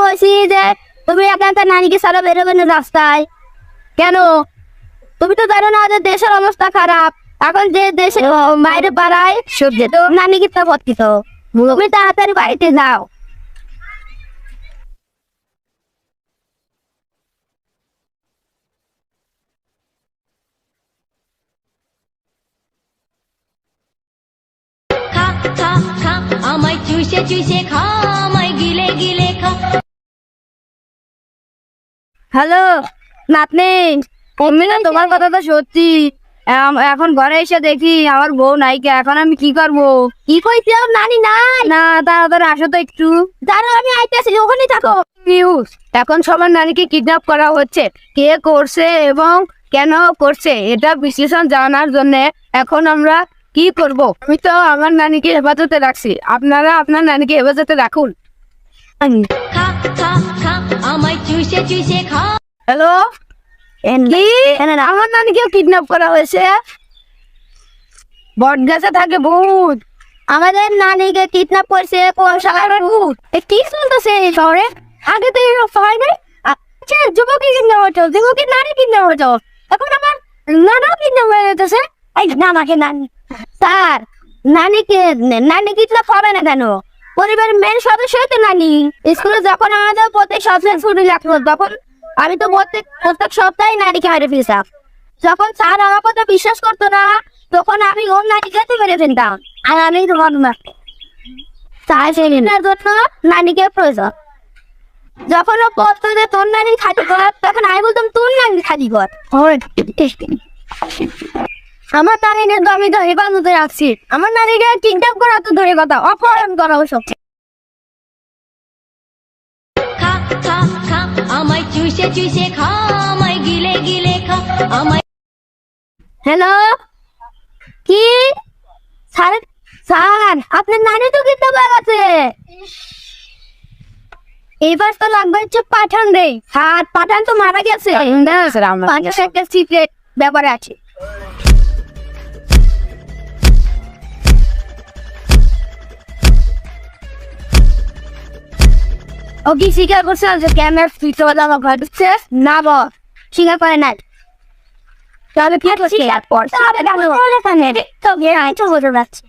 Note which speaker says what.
Speaker 1: কইছি যে তুমি এখন তার নানিকে সারা বেরোবে না রাস্তায় কেন? তুমি তো জানো না যে দেশের অবস্থা খারাপ এখন, যে দেশে বাইরে পাড়ায় সবজি তো নানিকে তো পত্রিত, তুমি তাড়াতাড়ি বাড়িতে যাও।
Speaker 2: খা খা খা আমায় চুষে চুষে খা, আমায় গিলে গিলে খা।
Speaker 1: হ্যালো নাতনি, আমি না তোমার কথা তো সত্যি, এখন ঘরে এসে দেখি আমার বউ নাইকে, এখন আমি কি করবো? কি কইছি নানি নাই না, তাড়াতাড়ি আসো তো একটু। দাঁড়াও আমি আইতেছি, ওখানেই থাকো। নিউজ এখন সবার নানিকে কিডন্যাপ করা হচ্ছে, কে করছে এবং কেন করছে এটা বিশ্লেষণ জানার জন্য এখন আমরা কি করব? আমি তো আমার নানিকে হেফাজতে রাখছি, আপনারা আপনার নানিকে হেফাজতে রাখুন।
Speaker 2: খা খা খা আমায় চুষে চুষে খা।
Speaker 1: হ্যালো, কি আমার নানিকেও কিডন্যাপ করা হয়েছে? বট গাছে থাকে ভূত, আমাদের নানিকে কিডন্যাপ করছে কোন শালার ভূত? কি চলতেছে এই শহরে? আগে তো এরকম হয় নাই। আচ্ছা যুবকী কিডন্যাপ হতো, যুবকের নারী কিডন্যাপ হতো, এখন আমার নানাও কিডন্যাপ হয়ে যেতেছে। এই নানাকে নানি স্যার, নানি কিডন্যাপ হবে না কেন? পরিবারের মেন সদস্যই তো নানি। স্কুলে যখন আমাদের প্রত্যেক সপ্তাহে ছুটি লাগতো তখন আমি তো প্রত্যেক সপ্তাহে নারীকে হারিয়ে ফেলতাম। যখন স্যার আমার কথা বিশ্বাস করতো না তখন আমি ওর নারীকে মেরে ফেলতাম, আর আমি তোমার না তাই সেটার জন্য নারীকে প্রয়োজন। যখন ও বলতো যে তোর নারী খালি কর, তখন আমি বলতাম তোর নারী খালি কর। আমার নারীকে তো আমি তো হেফাজতে রাখছি, আমার নারীকে কিডন্যাপ করা তো ধরে কথা, অপহরণ করা ওসব।
Speaker 2: খা খা খা আমায় চুষে চুষে খা, আমায় গিলে গিলে খা। আমায়
Speaker 1: হ্যালো, কি স্যার? স্যার আপনার নানি তো কিডন্যাপ হয়ে গেছে। এবার তো লাগবে হচ্ছে পাঠান রে। স্যার পাঠান তো মারা গেছে, একটা সিক্রেট ব্যাপারে আছে। ও কি স্বীকার করছে যে ক্যামেরা ফিরতে বলে আমার ঘর ঢুকছে? না বল, স্বীকার করে নাই। তবে কি করছি তো গিয়ে আইতো বলে যাচ্ছে।